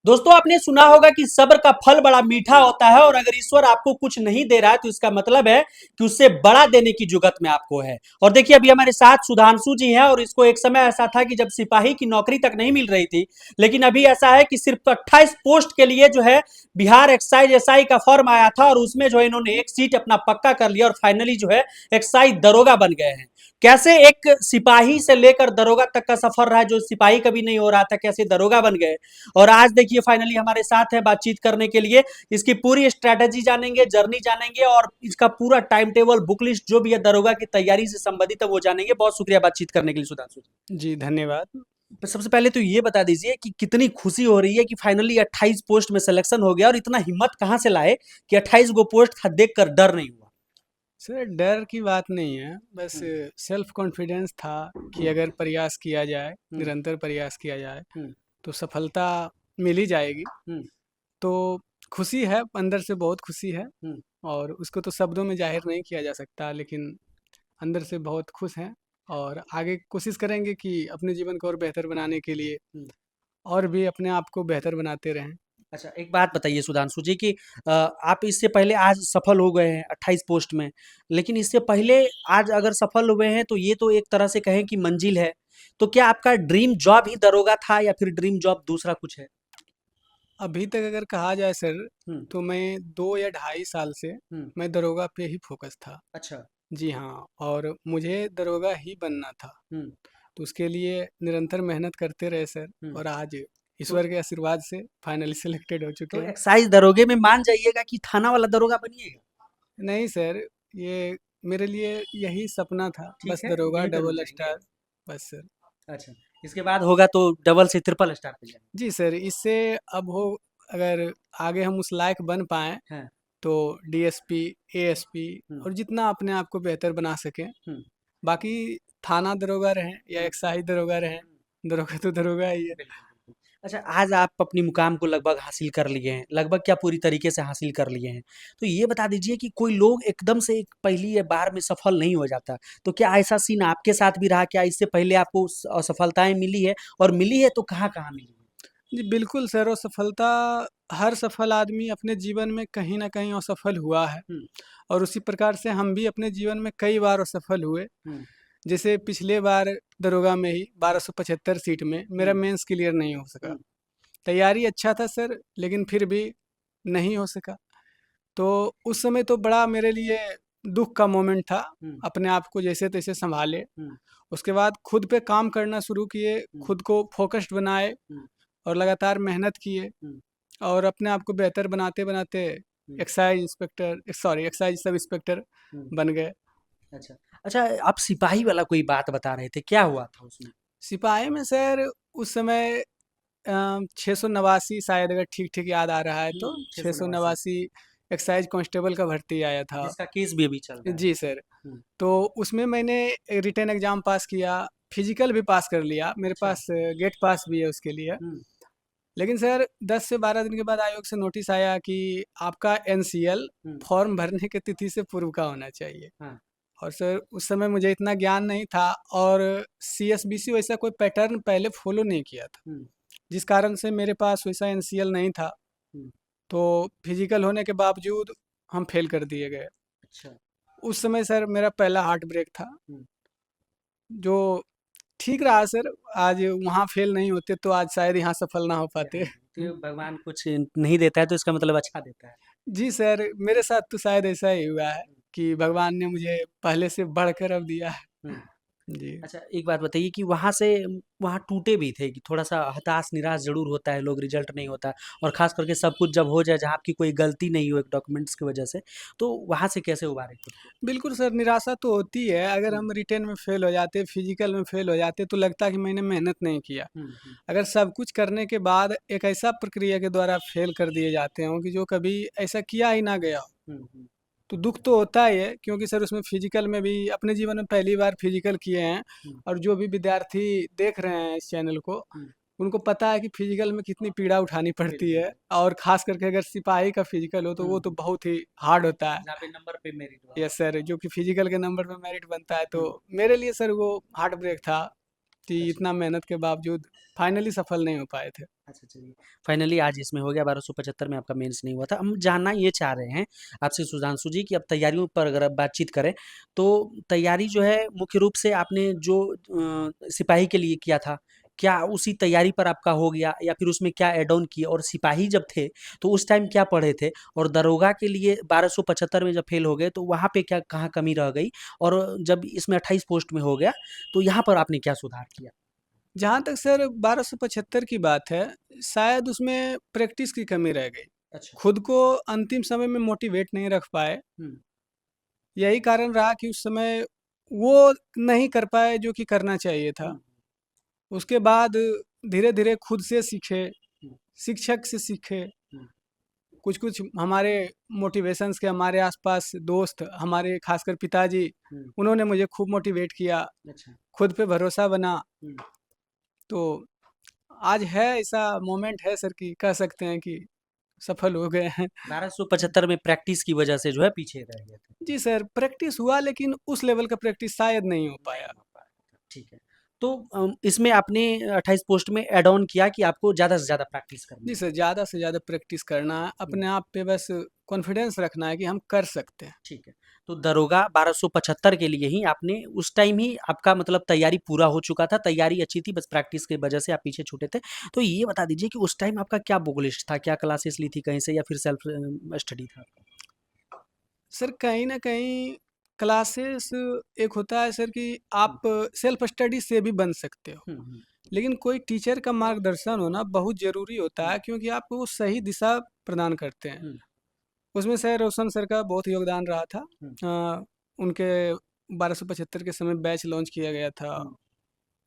दोस्तों आपने सुना होगा कि सब्र का फल बड़ा मीठा होता है और अगर ईश्वर आपको कुछ नहीं दे रहा है तो इसका मतलब है कि उससे बड़ा देने की जुगत में आपको है। और देखिए अभी हमारे साथ सुधांशु जी हैं और इसको एक समय ऐसा था कि जब सिपाही की नौकरी तक नहीं मिल रही थी, लेकिन अभी ऐसा है कि सिर्फ 28 पोस्ट के लिए जो है बिहार एक्साइज एसआई का फॉर्म आया था और उसमें जो है इन्होंने एक सीट अपना पक्का कर लिया और फाइनली जो है एक्साइज दरोगा बन गए हैं। कैसे एक सिपाही से लेकर दरोगा तक का सफर रहा, जो सिपाही कभी नहीं हो रहा था, कैसे दरोगा बन गए और आज देखिए फाइनली हमारे साथ है बातचीत करने के लिए। इसकी पूरी स्ट्रैटेजी जानेंगे, जर्नी जानेंगे और इसका पूरा टाइम टेबल, बुक लिस्ट जो भी है दरोगा की तैयारी से संबंधित है वो जानेंगे। बहुत शुक्रिया बातचीत करने के लिए सुधांशु जी, धन्यवाद। जी। सबसे पहले तो ये बता दीजिए कि कितनी खुशी हो रही है कि फाइनली 28 पोस्ट में सिलेक्शन हो गया और इतना हिम्मत कहाँ से लाए कि 28 गो पोस्ट था देखकर डर नहीं हुआ? सर, डर की बात नहीं है, बस हम्म, सेल्फ कॉन्फिडेंस था कि हम्म, अगर प्रयास किया जाए, हम्म, निरंतर प्रयास किया जाए, हम्म, तो सफलता मिल ही जाएगी। हम्म, तो खुशी है, अंदर से बहुत खुशी है हम्म, और उसको तो शब्दों में ज़ाहिर नहीं किया जा सकता, लेकिन अंदर से बहुत खुश हैं और आगे कोशिश करेंगे कि अपने जीवन को और बेहतर बनाने के लिए हम्म। और भी अपने आप को बेहतर बनाते रहें। अच्छा, एक बात बताइए सुधांशु जी कि आप इससे पहले आज सफल हो गए हैं 28 पोस्ट में, लेकिन इससे पहले आज अगर सफल हुए हैं तो ये तो एक तरह से कहें कि मंजिल है। तो क्या आपका ड्रीम जॉब ही दरोगा था या फिर ड्रीम जॉब दूसरा कुछ है? अभी तक अगर कहा जाए सर, हुँ, तो मैं 2 या ढाई साल से हुँ, मैं दरोगा पे ही फ़ोकस था। अच्छा, जी हाँ, और मुझे दरोगा ही बनना था। हुँ, तो उसके लिए निरंतर मेहनत करते रहे सर हुँ। और आज तो ईश्वर के आशीर्वाद से फाइनली सेलेक्टेड हो चुके तो हैं। एक्साइज़ दरोगे में मान जाइएगा कि थाना वाला दरोगा बनिएगा? नहीं सर, ये मेरे लिए यही सपना था, ठीक बस है, दरोगा यहीं पे रुक डबल जाएँगे। स्टार, बस सर। अच्छा, इसके बाद होगा तो डबल से ट्रिपल स्टार पे जाएँगे। जी सर, इससे अब हो अगर आगे हम उस लायक बन पाएँ, हाँ, तो डीएसपी, एएसपी हुँ, और जितना अपने आप को बेहतर बना सकें। हुँ, बाकी थाना दरोगा रहें या हुँ, एक्साइज दरोगा रहें, हुँ। दरोगा तो दरोगा ही है। बिल्कुल, बिल्कुल। अच्छा, आज आप अपनी मुकाम को लगभग हासिल कर लिए हैं, लगभग क्या पूरी तरीके से हासिल कर लिए हैं। तो ये बता दीजिए कि कोई लोग एकदम से एक पहली या बार में सफल नहीं हो जाता, तो क्या ऐसा सीन आपके साथ भी रहा? क्या इससे पहले आपको असफलताएँ मिली है और मिली है तो कहाँ-कहाँ मिली है? जी बिल्कुल सर, और सफलता हर सफल आदमी अपने जीवन में कहीं न कहीं असफल हुआ है हुँ, और उसी प्रकार से हम भी अपने जीवन में कई बार असफल हुए। हुँ, जैसे पिछले बार दरोगा में ही 1275 सीट में मेरा हुँ, मेंस क्लियर नहीं हो सका। हुँ, तैयारी अच्छा था सर, लेकिन फिर भी नहीं हो सका। तो उस समय तो बड़ा मेरे लिए दुःख का मोमेंट था। हुँ, अपने आप को जैसे-तैसे सँभाले। हुँ, उसके बाद खुद पे काम करना शुरू किए, हुँ, खुद को फ़ोकस्ड बनाए हुँ, और लगातार मेहनत किए हुँ, और अपने आप को बेहतर बनाते-बनाते हुँ, एक्साइज़ सब इंस्पेक्टर हुँ। बन गए। अच्छा, अच्छा आप सिपाही वाला कोई बात बता रहे थे, क्या हुआ था उसमें? सिपाही में सर उस समय 689 शायद, अगर ठीक-ठीक याद आ रहा है तो, 689 689 एक्साइज़ कांस्टेबल का भर्ती आया था। जिसका केस भी अभी चल रहा है। जी सर। हुँ, तो उसमें मैंने रिटन एग्ज़ाम पास किया, फिज़िकल भी पास कर लिया। मेरे अच्छा, पास गेट पास भी है उसके लिए। हुँ, लेकिन सर 10 से 12 दिन के बाद आयोग से नोटिस आया कि आपका एनसीएल हुँ, फॉर्म भरने की तिथि से पूर्व का होना चाहिए। हाँ, और सर उस समय मुझे इतना ज्ञान नहीं था और सीएसबीसी वैसा कोई पैटर्न पहले फ़ॉलो नहीं किया था, हुँ, जिस कारण से मेरे पास वैसा एनसीएल नहीं था। हुँ, तो फिज़िकल होने के बावजूद हम फ़ेल कर दिए गए। अच्छा, उस समय सर मेरा पहला हार्ट ब्रेक था, हुँ, जो ठीक रहा सर। आज वहाँ फ़ेल नहीं होते तो आज शायद यहाँ सफल ना हो पाते। यहाँ तो भगवान कुछ नहीं देता है तो इसका मतलब अच्छा देता है। जी सर, मेरे साथ तो शायद ऐसा ही हुआ है कि भगवान ने मुझे पहले से बढ़कर अब दिया है। हुँ। जी। अच्छा एक बात बताइए कि वहाँ से वहाँ टूटे भी थे कि थोड़ा-सा हताश, निराश ज़रूर होता है लोग, रिज़ल्ट नहीं होता और ख़ास करके सब कुछ जब हो जाए, जहाँ आपकी कोई गलती नहीं हो एक डॉक्यूमेंट्स की वजह से, तो वहाँ से कैसे उबारे खुद को? बिल्कुल सर, निराशा तो होती है। अगर हुँ, हम रिटेन में फ़ेल हो जाते, फिज़िकल में फ़ेल हो जाते तो लगता है कि मैंने मेहनत नहीं किया। हुँ, हुँ, अगर सब कुछ करने के बाद एक ऐसा प्रक्रिया के द्वारा फ़ेल कर दिए जाते हों कि जो कभी ऐसा किया ही ना गया हो, हुँ, हुँ, तो दुःख तो होता ही है, क्योंकि सर उसमें फिज़िकल में भी अपने जीवन में पहली बार फिज़िकल किए हैं। हुँ, और जो भी विद्यार्थी देख रहे हैं इस चैनल को, हुँ, उनको पता है कि फिज़िकल में कितनी पीड़ा उठानी पड़ती बिल्कुल, है और ख़ास करके अगर सिपाही का फिज़िकल हो तो हुँ, वो तो हुँ, बहुत ही हार्ड होता है। जहाँ पे नंबर पे मेरिट वाला यस होता सर, जो कि फिज़िकल के नंबर पे मेरिट बनता है, है। तो हुँ, मेरे लिए सर वो हार्ट ब्रेक था। कि अच्छा। इतना मेहनत के बावजूद फाइनली सफल नहीं हो पाए थे। अच्छा चलिए, फाइनली आज इसमें हो गया 1275 में आपका मेंस नहीं हुआ था। हम जानना ये चाह रहे हैं आपसे सुधांशु जी कि अब तैयारियों पर अगर आप बातचीत करें, तो तैयारी जो है मुख्य रूप से आपने जो सिपाही के लिए किया था, क्या उसी तैयारी पर आपका हो गया या फिर उसमें क्या ऐड ऑन किए? और सिपाही जब थे, तो उस टाइम क्या पढ़े थे? और दरोगा के लिए 1275 में जब फेल हो गए, तो वहाँ पे क्या कहाँ कमी रह गई? और जब इसमें 28 पोस्ट में हो गया, तो यहाँ पर आपने क्या सुधार किया? जहाँ तक सर 1275 की बात है, शायद उसमें प्रैक्टिस की कमी रह गई। अच्छा। खुद को अंतिम समय में मोटिवेट नहीं रख पाए। हुँ, यही कारण रहा कि उस समय वो नहीं कर पाए जो कि करना चाहिए था। हुँ, उसके बाद धीरे-धीरे खुद से सीखे, हुँ, शिक्षक से सीखे, हुँ, कुछ-कुछ हमारे मोटिवेशंस के हमारे आस-पास दोस्त, हमारे खासकर पिताजी, हुँ, उन्होंने मुझे खूब मोटिवेट किया, अच्छा। खुद पे भरोसा बना। हुँ। तो आज है ऐसा मोमेंट है सर कि कह सकते हैं कि सफल हो गए हैं। 1275 में प्रैक्टिस की वजह से जो है पीछे रह गए थे। जी सर, प्रैक्टिस हुआ लेकिन उस लेवल का प्रैक्टिस शायद नहीं हो नहीं पाया। हो पाया था, ठीक है। तो इसमें आपने 28 पोस्ट में ऐड ऑन किया कि आपको ज़्यादा से ज़्यादा प्रैक्टिस करनी जी है। सर, ज़्यादा से ज़्यादा प्रैक्टिस करना है, हुँ, अपने आप पे बस कॉन्फिडेंस रखना है कि हम कर सकते हैं। ठीक है। तो दरोगा 1275 के लिए ही आपने उस टाइम ही आपका मतलब तैयारी पूरा हो चुका था, तैयारी अच्छी थी, बस प्रैक्टिस की वजह से आप पीछे छूटे थे। तो ये बता दीजिए कि उस टाइम आपका क्या बुक लिस्ट था? क्या क्लासेस ली थी कहीं से या फिर सेल्फ स्टडी था? सर कहीं न कहीं क्लासेस एक होता है सर कि हुँ, आप सेल्फ स्टडी से भी बन सकते हो। हुँ, हुँ, लेकिन कोई टीचर का मार्गदर्शन होना बहुत ज़रूरी होता हुँ, है क्योंकि आपको वो सही दिशा प्रदान करते हैं। हुँ, उसमें सर रोशन सर का बहुत योगदान रहा था। हुँ, उनके 1275 के समय बैच लॉन्च किया गया था, हुँ,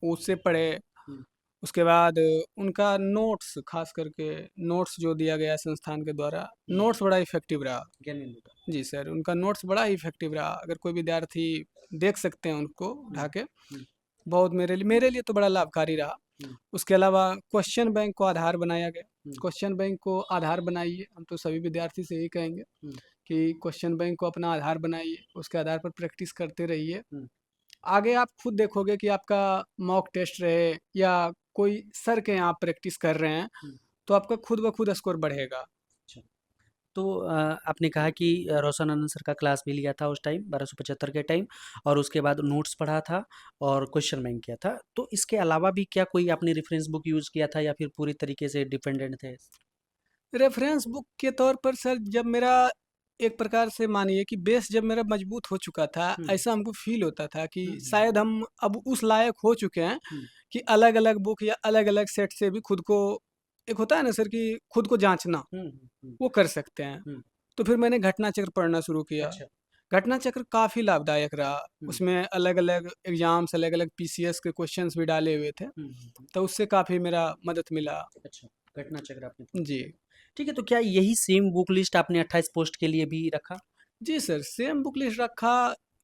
उससे पढ़े। हुँ, उसके बाद उनका नोट्स ख़ास करके नोट्स जो दिया गया संस्थान के द्वारा, हुँ, नोट्स बड़ा इफ़ेक्टिव रहा। ज्ञानेंद्र का। जी सर, उनका नोट्स बड़ा ही इफ़ेक्टिव रहा। अगर कोई विद्यार्थी देख सकते हैं उनको हुँ, उठा के, हुँ, बहुत मेरे लिए तो बड़ा लाभकारी रहा। हुँ, उसके अलावा क्वेश्चन बैंक को आधार बनाया गया। हुँ, क्वेश्चन बैंक को आधार बनाइए, हम तो सभी विद्यार्थी से यही कहेंगे हुँ, कि क्वेश्चन बैंक को अपना आधार बनाइए, उसके आधार पर प्रैक्टिस करते रहिए। हुँ, आगे आप खुद देखोगे कि आपका मॉक टेस्ट रहे या कोई सर के यहाँ प्रैक्टिस कर रहे हैं, हुँ। तो आपका खुद ब खुद स्कोर बढ़ेगा। अच्छा। तो आपने कहा कि रोशन आनंद सर का क्लास भी लिया था उस टाइम 1275 के टाइम और उसके बाद नोट्स पढ़ा था और क्वेश्चन बैंक किया था। तो इसके अलावा भी क्या कोई आपने रेफरेंस बुक यूज़ किया था या फिर पूरी तरीके से डिपेंडेंट थे? रेफ़रेंस बुक के तौर पर सर जब मेरा एक प्रकार से मानिए कि बेस जब मेरा मजबूत हो चुका था, हुँ, ऐसा हमको फ़ील होता था कि हुँ, हुँ, शायद हम अब उस लायक हो चुके हैं हुँ, कि अलग-अलग बुक या अलग-अलग सेट से भी खुद को एक होता है ना सर कि खुद को जाँचना, हुँ, हुँ, हुँ, वो कर सकते हैं। हुँ। तो फिर मैंने घटनाचक्र पढ़ना शुरू किया। अच्छा। घटनाचक्र काफ़ी लाभदायक रहा। हुँ, उसमें अलग-अलग एग्ज़ाम्स, अलग-अलग पीसीएस के क्वेश्चन्स भी डाले हुए थे, हुँ, हुँ, हुँ। तो उससे काफ़ी मेरा मदद मिला। अच्छा, घटना चक्र आपने पढ़ा जी। था। ठीक है, तो क्या यही सेम बुक लिस्ट आपने 28 पोस्ट के लिए भी रखा? जी सर, सेम बुक लिस्ट रखा,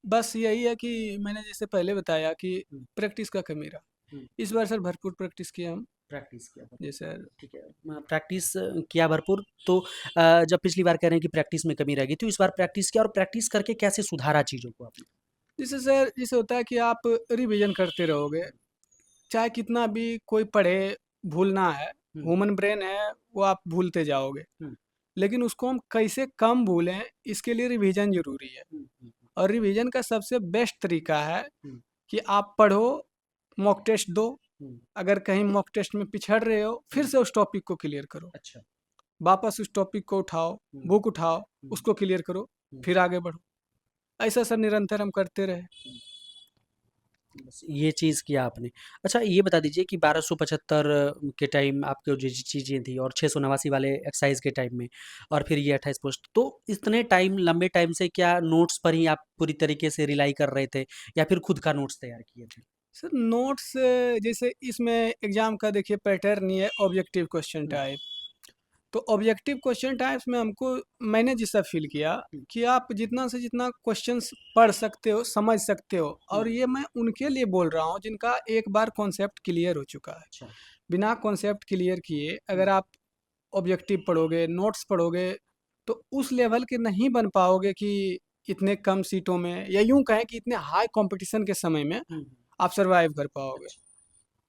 बस यही है कि मैंने जैसे पहले बताया कि हुँ, प्रैक्टिस का कमी रहा। हुँ। इस बार सर भरपूर प्रैक्टिस किया हम। प्रैक्टिस किया जी भरपूर। सर। ठीक है। प्रैक्टिस किया भरपूर तो जब पिछली बार कह रहे हैं कि प्रैक्टिस में कमी रह गई, तो इस बार प्रैक्टिस किया और प्रैक्टिस करके कैसे सुधारा चीज़ों को आपने? जैसे सर जैसे होता है कि आप रिवीजन करते रहोगे, चाहे कितना भी कोई पढ़े, भूलना है, हुँ, ह्यूमन ब्रेन है, वो आप भूलते जाओगे। हुँ, लेकिन उसको हम कैसे कम भूलें, इसके लिए रिवीजन ज़रूरी है। हुँ, हुँ, और रिवीजन का सबसे बेस्ट तरीका है हुँ, कि आप पढ़ो, मॉक टेस्ट दो, हुँ, अगर कहीं मॉक टेस्ट में पिछड़ रहे हो, फिर हुँ। से उस टॉपिक को क्लियर करो। अच्छा। वापस उस टॉपिक को उठाओ, हुँ, बुक उठाओ, हुँ, उसको क्लियर करो, हुँ, फिर आगे बढ़ो। ऐसा सर निरंतर हम करते रहे। हुँ। बस ये चीज़ किया आपने। अच्छा ये बता दीजिए कि 1275 के टाइम आपकी जो चीज़ें थी और 689 वाले एक्सरसाइज़ के टाइम में और फिर ये 28 पोस्ट, तो इतने टाइम लंबे टाइम से क्या नोट्स पर ही आप पूरी तरीके से रिलाई कर रहे थे या फिर खुद का नोट्स तैयार किए थे? सर नोट्स जैसे इसमें एग्ज़ाम का देखिए पैटर्न ही है ऑब्जेक्टिव क्वेश्चन हुँ, टाइप। तो ऑब्जेक्टिव क्वेश्चन टाइप्स में हमको मैंने जैसा फ़ील किया हुँ, कि आप जितना से जितना क्वेश्चंस पढ़ सकते हो, समझ सकते हो हुँ, और ये मैं उनके लिए बोल रहा हूँ जिनका एक बार कॉन्सेप्ट क्लियर हो चुका है। अच्छा। बिना कॉन्सेप्ट क्लियर किए हुँ, अगर आप ऑब्जेक्टिव पढ़ोगे, नोट्स पढ़ोगे, तो उस लेवल के नहीं बन पाओगे कि इतने कम सीटों में या यूँ कहें कि इतने हाई कॉम्पिटिशन के समय में हुँ, हुँ, आप सर्वाइव कर पाओगे। अच्छा।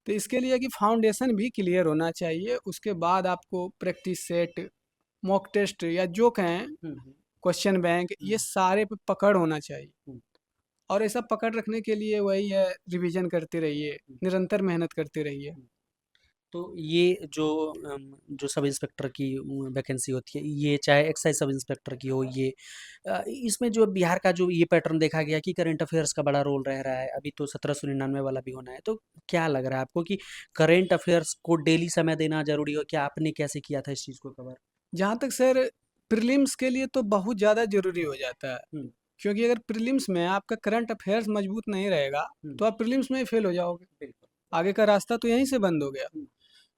तो इसके लिए कि फाउंडेशन भी क्लियर होना चाहिए, उसके बाद आपको प्रैक्टिस सेट, मॉक टेस्ट या जो कहें, क्वेश्चन बैंक, ये सारे पे पकड़ होना चाहिए। हुँ। और ऐसा पकड़ रखने के लिए वही है, रिवीजन करते रहिए, निरंतर मेहनत करते रहिए। तो ये जो सब इंस्पेक्टर की वैकेंसी होती है, ये चाहे एक्साइज सब इंस्पेक्टर की हो, ये इसमें जो बिहार का जो ये पैटर्न देखा गया कि करंट अफेयर्स का बड़ा रोल रह रहा है। अभी तो 1799 वाला भी होना है, तो क्या लग रहा है आपको कि करंट अफेयर्स को डेली समय देना ज़रूरी हो? क्या आपने कैसे किया था इस चीज़ को कवर? जहाँ तक सर प्रीलिम्स के लिए तो बहुत ज़्यादा ज़रूरी हो जाता है, हुँ, क्योंकि अगर प्रीलिम्स में आपका करंट अफेयर्स मजबूत नहीं रहेगा, हुँ, तो आप प्रीलिम्स में ही फेल हो जाओगे। बिल्कुल। आगे का रास्ता तो यहीं से बंद हो गया। हुँ,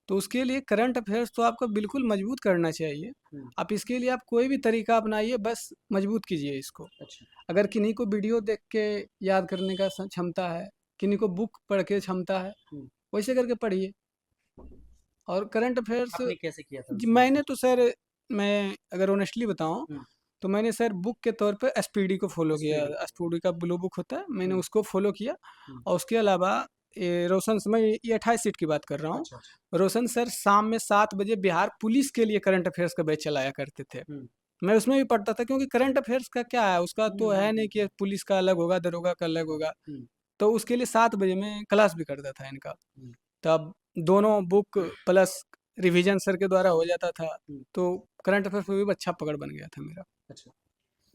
तो उसके लिए करंट अफेयर्स तो आपको बिल्कुल मजबूत करना चाहिए। हुँ, आप इसके लिए आप कोई भी तरीका अपनाइए, बस मजबूत कीजिए इसको। अच्छा। अगर किन्हीं को वीडियो देख के याद करने का क्षमता है, किन्हीं को बुक पढ़ के क्षमता है, हुँ, वैसे करके पढ़िए। और करंट अफेयर्स आपने कैसे किया था जी, उसमें? मैंने तो सर, मैं अगर ऑनेस्टली बताऊं, हुँ, तो मैंने सर बुक के तौर पे एसपीडी को फॉलो किया। स्पीड को। एसपीडी का ब्लू बुक होता है, मैंने हुँ, उसको फॉलो किया। हुँ, और उसके अलावा ये रोशन मैं ये 28 सीट की बात कर रहा हूँ। अच्छा, अच्छा। रोशन सर शाम में 7 बजे बिहार पुलिस के लिए करंट अफेयर्स का बैच चलाया करते थे। हुँ, मैं उसमें भी पढ़ता था, क्योंकि करंट अफेयर्स का क्या है, उसका हुँ, तो हुँ, है नहीं हुँ, कि पुलिस का अलग होगा, दरोगा का अलग होगा। हुँ, तो उसके लिए 7 बजे में क्लास भी करता था इनका। हुँ, तब दोनों बुक प्लस रिवीजन सर के द्वारा हो जाता था। हुँ, तो करंट अफेयर्स में भी अच्छा पकड़ बन गया था मेरा। अच्छा।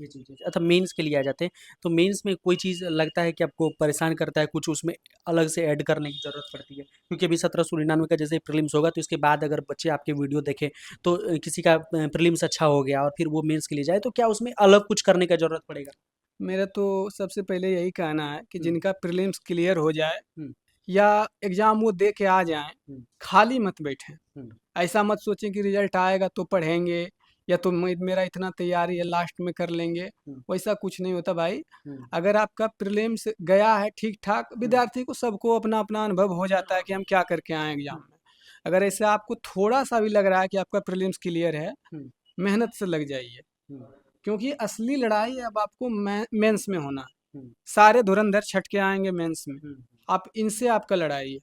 ये चीज़ है। अच्छा, मेंस के लिए आ जाते हैं, तो मेंस में कोई चीज़ लगता है कि आपको परेशान करता है, कुछ उसमें अलग से ऐड करने की ज़रूरत पड़ती है? क्योंकि अभी 1799 का जैसे प्रीलिम्स होगा, तो इसके बाद अगर बच्चे आपके वीडियो देखें, तो किसी का प्रीलिम्स अच्छा हो गया और फिर वो मेंस के लिए जाए, तो क्या उसमें अलग कुछ करने का ज़रूरत पड़ेगा? मेरा तो सबसे पहले यही कहना है कि हुँ, जिनका प्रीलिम्स क्लियर हो जाए हुँ, या एग्ज़ाम वो दे के आ जाएँ, हुँ, खाली मत बैठें। हुँ, ऐसा मत सोचें कि रिज़ल्ट आएगा तो पढ़ेंगे, या तो मेरा इतना तैयारी है लास्ट में कर लेंगे। हुँ, वैसा कुछ नहीं होता भाई। हुँ, अगर आपका प्रीलिम्स गया है ठीक-ठाक, हुँ, विद्यार्थी को सबको अपना-अपना अनुभव हो जाता है कि हम क्या करके आए हैं एग्ज़ाम हुँ, में। अगर ऐसे आपको थोड़ा-सा भी लग रहा है कि आपका प्रीलिम्स क्लियर है, हुँ, मेहनत से लग जाइए। हुँ, क्योंकि असली लड़ाई अब आपको मेंस में होना है। हुँ, सारे धुरंधर छट के आएँगे मेंस में। हुँ, आप इनसे आपका लड़ाई है।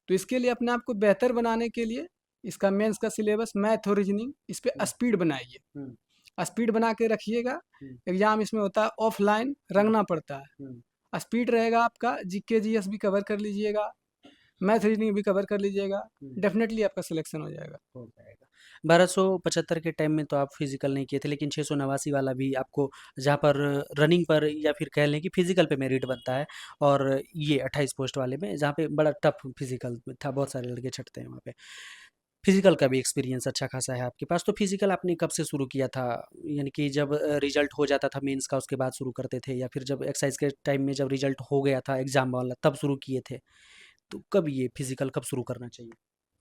तो इसके लिए अपने आप को बेहतर बनाने के लिए इसका मेंस का सिलेबस मैथ और रीजनिंग, इस पे हुँ, स्पीड बनाइए। हुँ, स्पीड बना के रखिएगा। हुँ, एग्ज़ाम इसमें होता है ऑफलाइन, हुँ, रंगना पड़ता हुँ, है। स्पीड रहेगा आपका, जीके जीएस भी कवर कर लीजिएगा, मैथ रीजनिंग भी कवर कर लीजिएगा, हुँ। डेफ़िनेटली आपका सिलेक्शन हो जाएगा। हो जाएगा। 1275 के टाइम में तो आप फिजिकल नहीं किए थे, लेकिन 689 वाला भी आपको, जहाँ पर रनिंग पर या फिर कह लें कि फिजिकल पे मेरिट बनता है, और ये 28 पोस्ट वाले में जहाँ पे बड़ा टफ फिजिकल था, बहुत सारे लड़के छटते हैं वहाँ पे। फिजिकल का भी एक्सपीरियंस अच्छा खासा है आपके पास। तो फिजिकल आपने कब से शुरू किया था? यानी कि जब रिजल्ट हो जाता था मेंस का, उसके बाद शुरू करते थे, या फिर जब एक्सरसाइज के टाइम में जब रिजल्ट हो गया था एग्जाम वाला तब शुरू किए थे? तो कब ये फिजिकल कब शुरू करना चाहिए?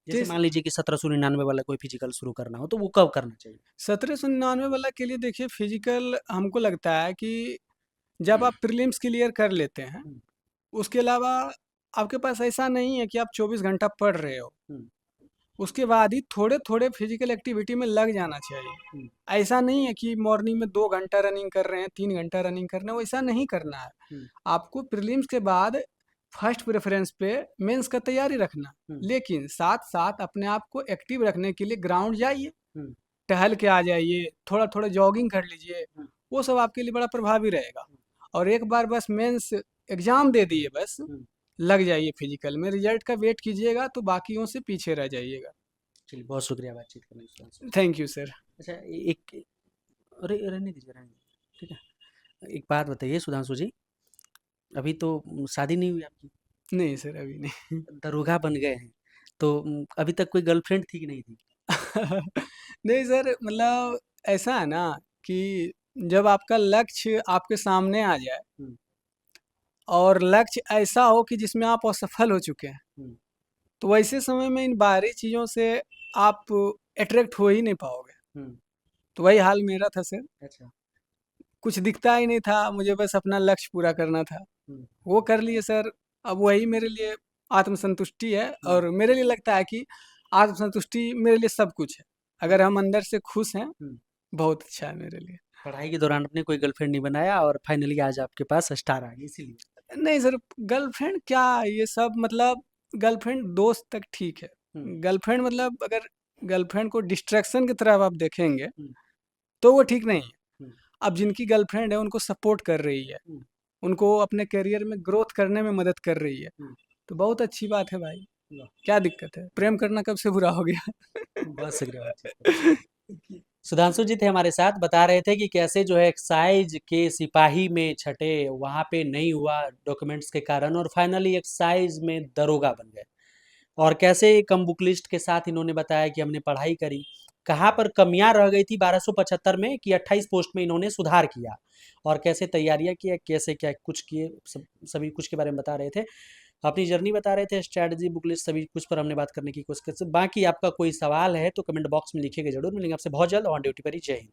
जैसे जिस मान लीजिए कि 1799 वाला कोई फिजिकल शुरू करना हो, तो वो कब करना चाहिए? 1799 वाला के लिए देखिए, फिजिकल हमको लगता है कि जब आप प्रीलिम्स क्लियर कर लेते हैं, हुँ, उसके अलावा आपके पास ऐसा नहीं है कि आप 24 घंटा पढ़ रहे हो। हुँ, उसके बाद ही थोड़े-थोड़े फिजिकल एक्टिविटी में लग जाना चाहिए। हुँ, ऐसा नहीं है कि मॉर्निंग में 2 घंटा रनिंग कर रहे हैं, 3 घंटा रनिंग कर रहे हैं, वैसा नहीं करना है। हुँ, आपको प्रीलिम्स के बाद फर्स्ट प्रेफ़रेंस पे मेंस का तैयारी रखना। हुँ, लेकिन साथ-साथ अपने आप को एक्टिव रखने के लिए ग्राउंड जाइए, हुँ, टहल के आ जाइए, थोड़ा-थोड़ा जॉगिंग कर लीजिए, हुँ, वो सब आपके लिए बड़ा प्रभावी रहेगा। हुँ, और एक बार बस मेंस एग्ज़ाम दे दिए बस, हुँ। लग जाइए फिजिकल में, रिज़ल्ट का वेट कीजिएगा तो बाकियों से पीछे रह जाइएगा। चलिए, बहुत शुक्रिया बातचीत करने के लिए। Thank you sir. अच्छा, एक, अरे रहने दीजिए, रहने दीजिए, ठीक है। एक बात बताइए सुधांशु जी, अभी तो शादी नहीं हुई आपकी, नहीं सर, अभी नहीं। दरोगा बन गए हैं, तो अभी तक कोई गर्लफ्रेंड थी कि नहीं थी? नहीं सर, मतलब ऐसा है ना कि जब आपका लक्ष्य आपके सामने आ जाए हुँ, और लक्ष्य ऐसा हो कि जिसमें आप असफल हो चुके हैं, हुँ, तो वैसे समय में इन बाहरी चीज़ों से आप अट्रैक्ट हो ही नहीं पाओगे। हुँ, तो वही हाल मेरा था सर। अच्छा, कुछ दिखता ही नहीं था, मुझे बस अपना लक्ष्य पूरा करना था। हुँ, वो कर लिए सर। अब वही मेरे लिए आत्मसंतुष्टि है, हुँ, और मेरे लिए लगता है कि आत्मसंतुष्टि मेरे लिए सब कुछ है। हुँ, अगर हम अंदर से खुश हैं, हुँ। बहुत अच्छा है मेरे लिए। पढ़ाई के दौरान आपने कोई गर्लफ्रेंड नहीं बनाया और फाइनली आज आपके पास स्टार आ गई इसीलिए। नहीं सर, गर्लफ्रेंड क्या, ये सब मतलब गर्लफ्रेंड दोस्त तक ठीक है। गर्लफ्रेंड मतलब अगर गर्लफ्रेंड को डिस्ट्रैक्शन की तरह आप देखेंगे तो वो ठीक नहीं है। अब जिनकी गर्लफ्रेंड है उनको सपोर्ट कर रही है, उनको अपने करियर में ग्रोथ करने में मदद कर रही है, तो बहुत अच्छी बात है भाई। क्या दिक्कत है? प्रेम करना कब से बुरा हो गया? बहुत शुक्रिया भाई। सुधांशु जी थे हमारे साथ, बता रहे थे कि कैसे जो है एक्साइज के सिपाही में छठे वहाँ पे नहीं हुआ डॉक्यूमेंट्स के कारण और फाइनली एक्साइज में दरोगा बन गए। और कैसे कम बुक लिस्ट के साथ इन्होंने बताया कि हमने पढ़ाई करी, कहाँ पर कमियां रह गई थी 1275 में कि 28 पोस्ट में इन्होंने सुधार किया और कैसे तैयारियां किया, कैसे क्या कुछ किए, सभी कुछ के बारे में बता रहे थे। अपनी जर्नी बता रहे थे, स्ट्रैटेजी, बुक लिस्ट, सभी कुछ पर हमने बात करने की कोशिश की। बाकी आपका कोई सवाल है तो कमेंट बॉक्स में लिखिएगा जरूर। मिलेंगे आपसे बहुत जल्द ऑन ड्यूटी पर ही। जय हिंद।